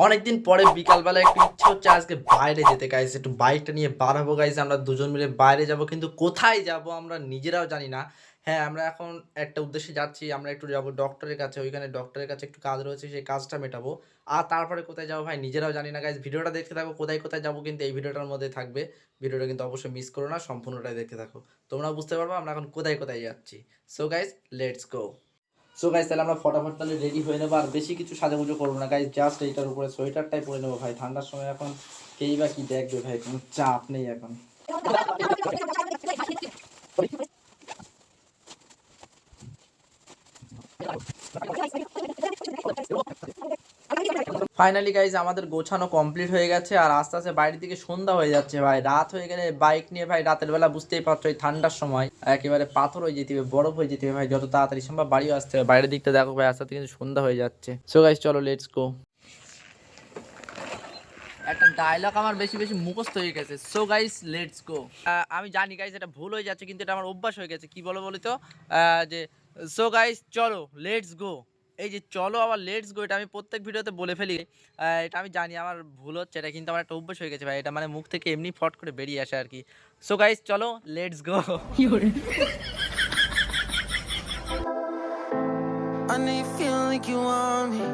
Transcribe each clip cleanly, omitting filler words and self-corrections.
অনেকদিন পরে বিকালবেলা একটু ইচ্ছে হচ্ছে আজকে বাইরে যেতে গাইস, একটু বাইকটা নিয়ে বার হবো গাইস। আমরা দুজন মিলে বাইরে যাব, কিন্তু কোথায় যাব আমরা নিজেরাও জানি না। হ্যাঁ, আমরা এখন একটা উদ্দেশ্যে যাচ্ছি, আমরা একটু যাব ডক্টরের কাছে। ওইখানে ডক্টরের কাছে একটু কাজ রয়েছে, সেই কাজটা মেটাবো। আর তারপরে কোথায় যাবো ভাই নিজেরাও জানি না গাইস। ভিডিওটা দেখতে থাকো, কোথায় কোথায় যাবো কিন্তু এই ভিডিওটার মধ্যে থাকবে। ভিডিওটা কিন্তু অবশ্যই মিস করো না, সম্পূর্ণটাই দেখতে থাকো, তোমরা বুঝতে পারবো আমরা এখন কোথায় কোথায় যাচ্ছি। So guys, let's go. So guys, তাহলে আমরা ফটাফট তাহলে রেডি হয়ে নেবো। আর বেশি কিছু সাজাগুজো করবো না গাইস, জাস্ট এইটার উপরে সোয়েটারটাই পরে নেবো ভাই। ঠান্ডার সময় এখন কেই বা কি দেখবে ভাই, কোনো চাপ নেই এখন। ফাইনালি গাইজ আমাদের গোছানো কমপ্লিট হয়ে গেছে, আর আস্তে আস্তে বাইরের দিকে সন্ধ্যা হয়ে যাচ্ছে ভাই। রাত হয়ে গেলে বাইক নিয়ে ভাই রাতের বেলা বুঝতেই পারছো, এই ঠান্ডার সময় একেবারে পাথর হয়ে যেতে হবে, বরফ হয়ে যেতে হবে ভাই। যত তাড়াতাড়ি সম্ভব বাড়িও আসতে হবে। বাইরের দিকটা দেখো ভাই, আস্তে আস্তে কিন্তু সন্ধ্যা হয়ে যাচ্ছে। সো গাইজ চলো, লেটস গো। একটা ডায়লগ আমার বেশি বেশি মুখস্থ হয়ে গেছে। So guys, let's go. আমি জানি গাইস এটা ভুল হয়ে যাচ্ছে, কিন্তু এটা আমার অভ্যাস হয়ে গেছে। কি বলো বলি তো, যে সো গাইস চলো লেটস গো। এই যে চলো আবার লেটস গো, এটা আমি প্রত্যেক ভিডিওতে বলে ফেলি। এটা আমি জানি আমার ভুল হচ্ছে, এটা কিন্তু আমার একটা অভ্যাস হয়ে গেছে ভাই। এটা মানে মুখ থেকে এমনি ফট করে বেরিয়ে আসে আর কি। সো গাইস চলো let's go. I know you feel like you want me,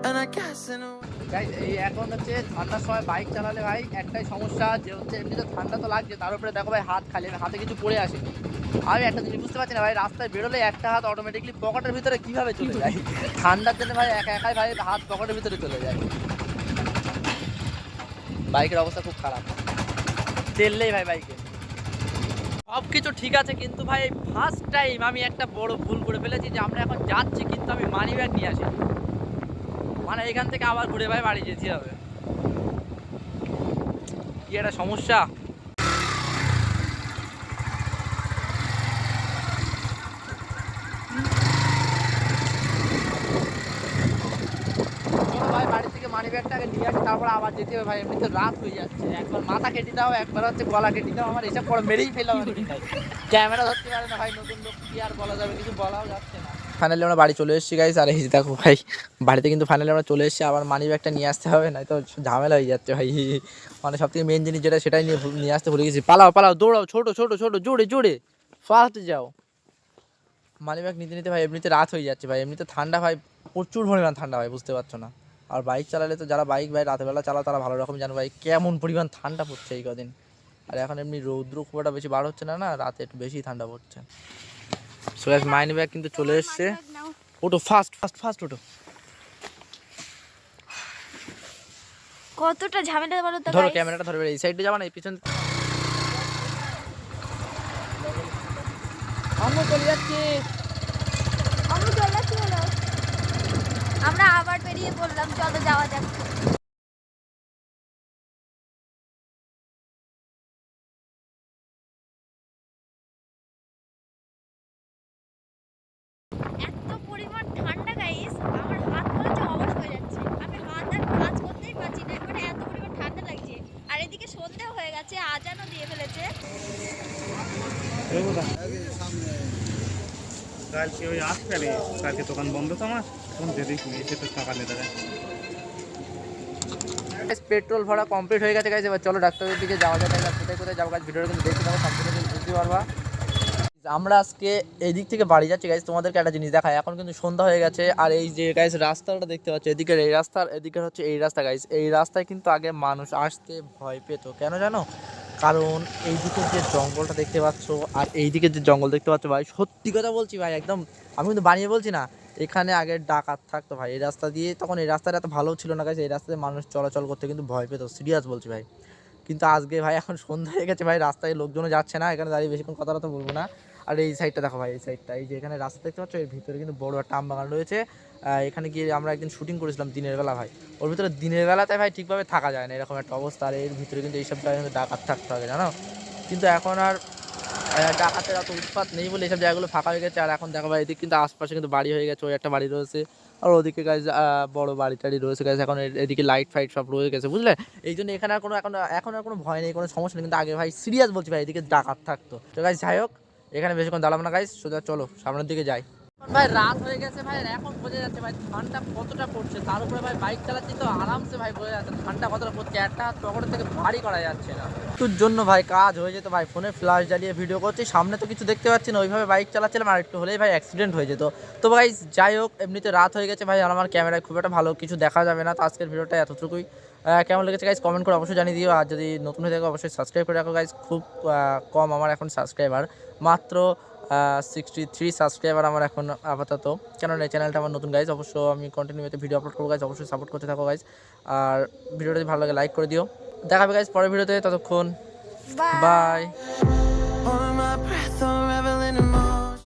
and I guess in a guys এই এখন হচ্ছে ঠান্ডার সময় বাইক চালালে ভাই একটাই সমস্যা, যে হচ্ছে এমনি তো ঠান্ডা তো লাগছে, তার উপরে দেখো ভাই হাত খালি, হাতে কিছু পড়ে আসে। আমি একটা জিনিস বুঝতে পারছি না ভাই, রাস্তায় বেরোলে একটা হাত অটোমেটিকলি পকেটের ভিতরে কিভাবে চলে যায়। ঠান্ডার জন্য ভাই একাই ভাই হাত পকেটের ভিতরে চলে যায়। বাইকের অবস্থা খুব খারাপ, তেললেই ভাই বাইকে। সব কিছু ঠিক আছে, কিন্তু ভাই ফার্স্ট টাইম আমি একটা বড় ভুল করে ফেলেছি, যে আমরা এখন যাচ্ছি কিন্তু আমি মানি ব্যাগ নিয়ে আসি। মানে এখান থেকে আবার ঘুরে ভাই বাড়ি যেতে হবে, কি একটা সমস্যা। চলো ভাই বাড়ি থেকে মানি ব্যাগটাকে নিয়ে আসি, তারপর আবার যেতে হবে ভাই। এমনি তো রাত হয়ে যাচ্ছে, একবার মাথা কেটে দাও, একবার হচ্ছে গলা কেটে দাও। আমার এসব পরে মেরেই ফেলাম আর কি। ক্যামেরা ধরতে পারে না ভাই, নতুন লোক কি আর বলা যাবে, কিছু বলাও যাচ্ছে না। ফাইনালি আমরা বাড়ি চলে এসেছি গাইস, আর এই যে দেখো ভাই বাড়িতে কিন্তু ফাইনালি আমরা চলে এসেছি। আবার মানি ব্যাগটা নিয়ে আসতে হবে, না তো ঝামেলা হয়ে যাচ্ছে ভাই। মানে সব থেকে মেন জিনিস যেটা, সেটাই নিয়ে আসতে ভুলে গেছি। পালাও পালাও, দৌড়াও, ছোট ছোট ছোট, জোরে জোরে, ফাস্ট যাও। মানি ব্যাগ নিতে নিতে ভাই এমনিতে রাত হয়ে যাচ্ছে ভাই। এমনিতে ঠান্ডা ভাই, প্রচুর পরিমাণ ঠান্ডা ভাই, বুঝতে পারছো না। আর বাইক চালালে তো, যারা বাইক ভাই রাতের বেলা চালাও তারা ভালো রকম জানো ভাই কেমন পরিমাণ ঠান্ডা পড়ছে এই কদিন। আর এখন এমনি রৌদ্র খুব একটা বেশি বার হচ্ছে না, না রাতে একটু বেশি ঠান্ডা পড়ছে। সো গাইস মানি ব্যাগ কিন্তু চলে এসছে। ওটো ফাস্ট ফাস্ট ফাস্ট, ওটো। কতটা ঝামেলা বলো তো ধরো গাইস। ক্যামেরাটা ধরবে, এই সাইডে যাবা না এই পিছন। আমরা চলে যাচ্ছি। আমি চলে যাচ্ছি বলো। আমরা আবার বেরিয়ে পড়লাম, চলো যাওয়া যাক। এত পরিমাণ ঠান্ডা গাইস, আমার হাত মনে হচ্ছে অবশ হয়ে যাচ্ছে। আমি হাত আর কাজ করতেই পারছি না, মানে এত পরিমাণ ঠান্ডা লাগছে। আর এদিকে সন্ধ্যা হয়ে গেছে, আজানও দিয়ে ফেলেছে। কালকে ওই আসবে রে, কালকে দোকান বন্ধ তো আমার, এখন যেদিক এসে তো সকালে দাঁড়ায়। পেট্রোল ভরা কমপ্লিট হয়ে গেছে গাইস, এবার চলো ডাক্তারের দিকে যাওয়া যাক। কোথায় কোথায় যাবো গাইস, ভিডিওটা কিন্তু দেখতে থাকো, সম্পূর্ণ কিন্তু বুঝতে পারবা। আমরা আজকে এই দিক থেকে বাড়ি যাচ্ছি গাইস, তোমাদেরকে একটা জিনিস দেখায়। এখন কিন্তু সন্ধ্যা হয়ে গেছে, আর এই যে গাইস রাস্তাটা দেখতে পাচ্ছ, এদিকের এই রাস্তার এদিকে হচ্ছে এই রাস্তা গাইস। এই রাস্তায় কিন্তু আগে মানুষ আসতে ভয় পেত, কেন জানো? কারণ এই দিকে যে জঙ্গলটা দেখতে পাচ্ছ, আর এই দিকে যে জঙ্গল দেখতে পাচ্ছ ভাই, সত্যি কথা বলছি ভাই, একদম আমি কিন্তু বানিয়ে বলছি না। এখানে আগে ডাকাত থাকতো ভাই এই রাস্তা দিয়ে, তখন এই রাস্তাটা এত ভালো ছিল না গাইস। এই রাস্তায় মানুষ চলাচল করতে কিন্তু ভয় পেত, সিরিয়াস বলছি ভাই। কিন্তু আজকে ভাই এখন সন্ধ্যা হয়ে গেছে ভাই, রাস্তায় লোকজনও যাচ্ছে না, এখানে দাঁড়িয়ে বেশিক্ষণ কথা তো বলবো না। আর এই সাইডটা দেখো ভাই, এই সাইডটা, এই যে এখানে রাস্তা দেখতে পাচ্ছ, এর ভিতরে কিন্তু বড় একটা আম বাগান রয়েছে। এখানে গিয়ে আমরা একদিন শুটিং করেছিলাম দিনের বেলা ভাই। ওর ভিতরে দিনের বেলাতে ভাই ঠিকভাবে থাকা যায় না, এরকম একটা অবস্থা। আর এর ভিতরে কিন্তু এইসব জায়গায় কিন্তু ডাকাত থাকতে হবে, জানো? কিন্তু এখন আর ডাকাতের অত উৎপাত নেই বলে এইসব জায়গাগুলো ফাঁকা হয়ে গেছে। আর এখন দেখো ভাই এদিকে কিন্তু আশপাশে কিন্তু বাড়ি হয়ে গেছে, ওই একটা বাড়ি রয়েছে, আর ওদিকে গাছ বড় বাড়ি টাড়ি রয়েছে গাছ। এখন এদিকে লাইট ফাইট সব রয়ে গেছে, বুঝলে? এই জন্য এখানে আর কোনো এখন আর কোনো ভয় নেই, কোনো সমস্যা নেই। কিন্তু আগে ভাই সিরিয়াস বলছি ভাই, এদিকে ডাকাত থাকতো। তো গাছ যাই হোক, এখানে বেশিক্ষণ দাঁড়াবো না গাইস, সোজা চলো সামনের দিকে যাই। ভাই রাত হয়ে গেছে ভাই, এখন বোঝা যাচ্ছে ভাই ঠান্ডা কতটা পড়ছে। তার উপরে ভাই বাইক চালাচ্ছি তো আরামসে ভাই বোঝা যাচ্ছে ঠান্ডা কতটা পড়ছে। একটা হাত পকেট থেকে ভারী করা যাচ্ছে না। একটুর জন্য ভাই কাজ হয়ে যেত ভাই, ফোনে ফ্ল্যাশ জ্বালিয়ে ভিডিও করছি, সামনে তো কিছু দেখতে পাচ্ছি না, ওইভাবে বাইক চালাচ্ছিলাম আর একটু হলেই ভাই অ্যাক্সিডেন্ট হয়ে যেত। তো ভাই যাই হোক, এমনিতে রাত হয়ে গেছে ভাই আর আমার ক্যামেরায় খুব একটা ভালো কিছু দেখা যাবে না। তো আজকের ভিডিওটা এতটুকুই। কেমন লেগেছে গাইজ কমেন্ট করে অবশ্যই জানিয়ে দিও। আর যদি নতুন হয়ে থাকে অবশ্যই সাবস্ক্রাইব করে রাখো গাইজ। খুব কম আমার এখন সাবস্ক্রাইবার, মাত্র 63 সাবস্ক্রাইবার আমার এখন আপাতত, কেননা এই চ্যানেলটা আমার নতুন গাইজ। অবশ্য আমি কন্টিনিউতে ভিডিও আপলোড করবো গাইজ, অবশ্যই সাপোর্ট করতে থাকো গাইজ। আর ভিডিওটা যদি ভালো লাগে লাইক করে দিও। দেখাবে গাইজ পরের ভিডিওতে, ততক্ষণ bye. Bye. Holding my breath, unraveling emotions.